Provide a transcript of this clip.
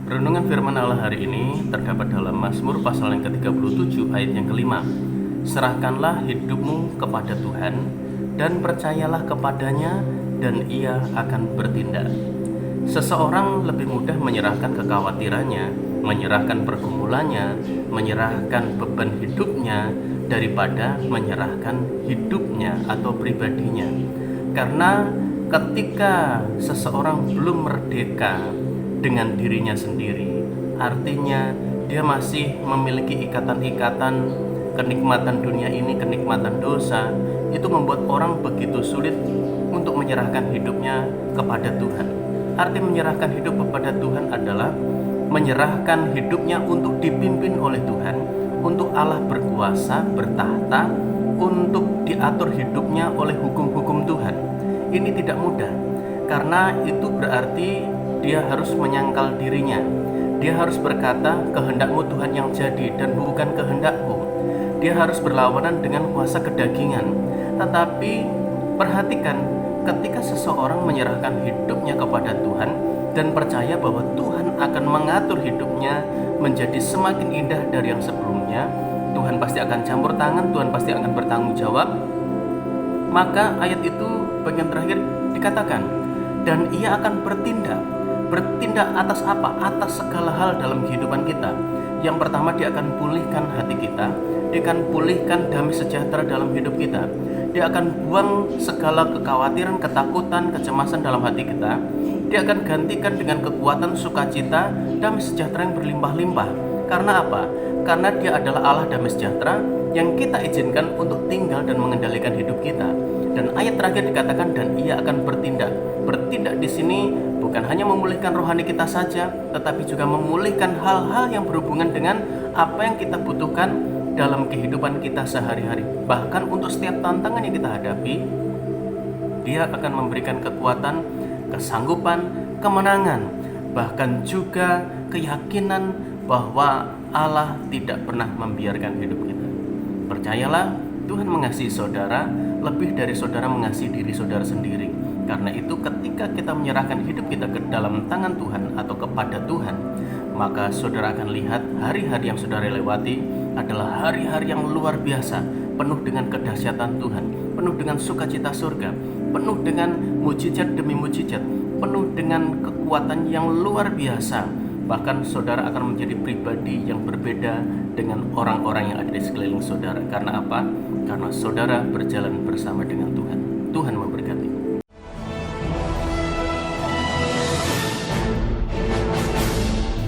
Renungan firman Allah hari ini terdapat dalam Mazmur pasal yang ke-37 ayat yang kelima. Serahkanlah hidupmu kepada Tuhan dan percayalah kepadanya dan ia akan bertindak. Seseorang lebih mudah menyerahkan kekhawatirannya, menyerahkan pergumulannya, menyerahkan beban hidupnya daripada menyerahkan hidupnya atau pribadinya. Karena ketika seseorang belum merdeka dengan dirinya sendiri, artinya dia masih memiliki ikatan-ikatan kenikmatan dunia ini, kenikmatan dosa. Itu membuat orang begitu sulit untuk menyerahkan hidupnya kepada Tuhan. Arti menyerahkan hidup kepada Tuhan adalah menyerahkan hidupnya untuk dipimpin oleh Tuhan, untuk Allah berkuasa, bertahta, untuk diatur hidupnya oleh hukum-hukum Tuhan. Ini tidak mudah, karena itu berarti dia harus menyangkal dirinya. Dia harus berkata, kehendakmu Tuhan yang jadi dan bukan kehendakku. Dia harus berlawanan dengan kuasa kedagingan. Tetapi perhatikan, ketika seseorang menyerahkan hidupnya kepada Tuhan dan percaya bahwa Tuhan akan mengatur hidupnya menjadi semakin indah dari yang sebelumnya, Tuhan pasti akan campur tangan, Tuhan pasti akan bertanggung jawab. Maka ayat itu bagian terakhir dikatakan, dan ia akan bertindak. Bertindak atas apa? Atas segala hal dalam kehidupan kita. Yang pertama, dia akan pulihkan hati kita. Dia akan pulihkan damai sejahtera dalam hidup kita. Dia akan buang segala kekhawatiran, ketakutan, kecemasan dalam hati kita. Dia akan gantikan dengan kekuatan, sukacita, damai sejahtera yang berlimpah-limpah. Karena apa? Karena dia adalah Allah damai sejahtera yang kita izinkan untuk tinggal dan mengendalikan hidup kita. Dan ayat terakhir dikatakan, dan ia akan bertindak. Bertindak di sini bukan hanya memulihkan rohani kita saja, tetapi juga memulihkan hal-hal yang berhubungan dengan apa yang kita butuhkan dalam kehidupan kita sehari-hari. Bahkan untuk setiap tantangan yang kita hadapi, dia akan memberikan kekuatan, kesanggupan, kemenangan, bahkan juga keyakinan bahwa Allah tidak pernah membiarkan hidup kita. Percayalah, Tuhan mengasihi saudara lebih dari saudara mengasihi diri saudara sendiri. Karena itu ketika kita menyerahkan hidup kita ke dalam tangan Tuhan atau kepada Tuhan, maka saudara akan lihat hari-hari yang saudara lewati adalah hari-hari yang luar biasa, penuh dengan kedahsyatan Tuhan, penuh dengan sukacita surga, penuh dengan mujizat demi mujizat, penuh dengan kekuatan yang luar biasa. Bahkan saudara akan menjadi pribadi yang berbeda dengan orang-orang yang ada di sekeliling saudara. Karena apa? Karena saudara berjalan bersama dengan Tuhan.